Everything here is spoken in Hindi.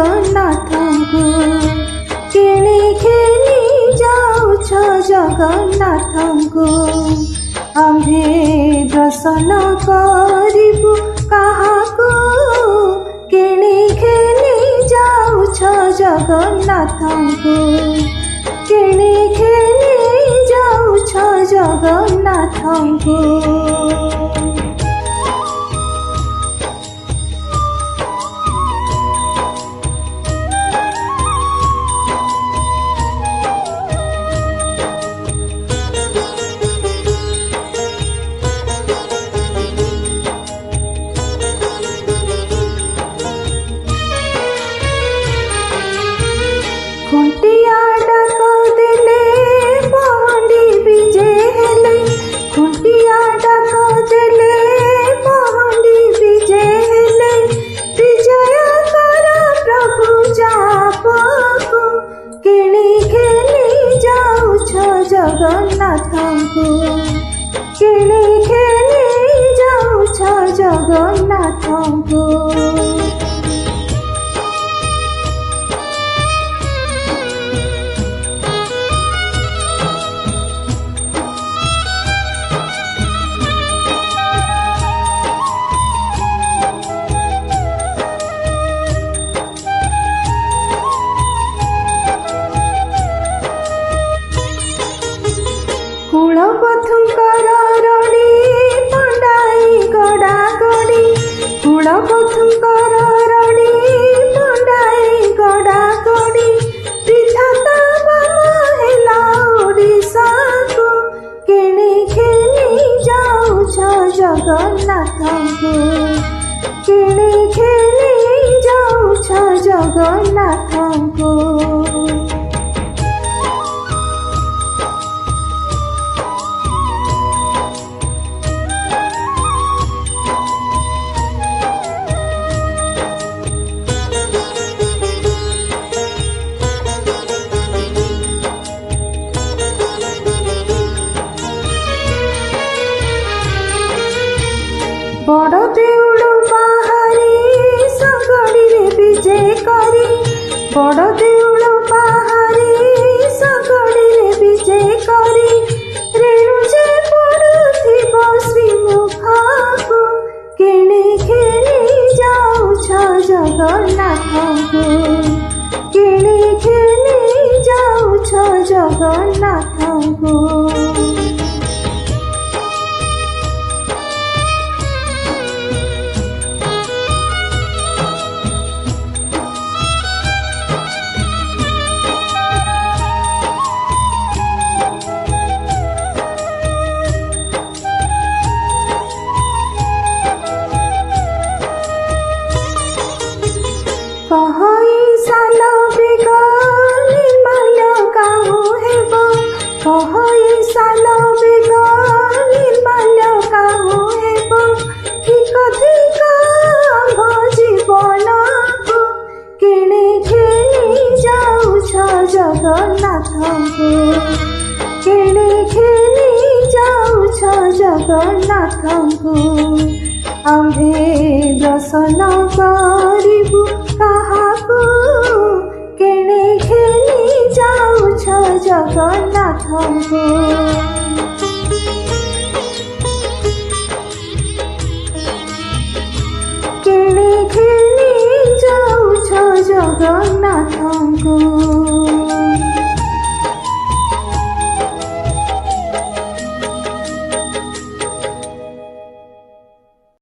ଜଗନ୍ନାଥଙ୍କୁ କିଣି ଘେନି ଯାଉଛ ଜଗନ୍ନାଥଙ୍କୁ ଆମ୍ଭେ ଦର୍ଶନ କରିବୁ କାହାକୁ କିଣି ଘେନି ଯାଉଛ ଜଗନ୍ନାଥଙ୍କୁ କିଣି ଘେନି ଯାଉଛ ଜଗନ୍ନାଥଙ୍କୁ। खुंटिया डाक देले पहंडी विजे हेले खुंटिया डाक देले पहंडी विजे हेले विजय कर प्रभु जापको किणी घेनी जाउछ जगन्नाथଙ୍କୁ किणी घेनी जाउछ जगन्नाथଙ୍କୁ। कुलपथुंकर रणी पंडाई गड़ा गड़ी कुलपथुंकर रणी पंडाई गड़ा गड़ी विधाता हेला ओडिशा को किणी घेनी जाउछ जगन्नाथଙ୍କୁ किणी घेनी जाउछ जगन्नाथଙ୍କୁ। बड़ देउल बाहारी सगड़ी रे विजे करी बड़ देउल बाहारी सगड़ी रे विजे करी रेणु जे पड़ुथिब श्रीमुखको किणी घेनी जाउछ जगन्नाथଙ୍କୁ किणी घेनी जाउछ जगन्नाथଙ୍କୁ। कहई साल बेग निर्माल्य काहू हेब कहई साल बेग निर्माल्य काहू हेब ठीक धिक आम्भ जीवनକୁ किणी घेनी जाउछ जगन्नाथଙ୍କୁ किणी घेनी जाउछ जगन्नाथଙ୍କୁ आम्भे दर्शन करिबु काहाको किणी घेनी जाउछ जगन्नाथଙ୍କୁ।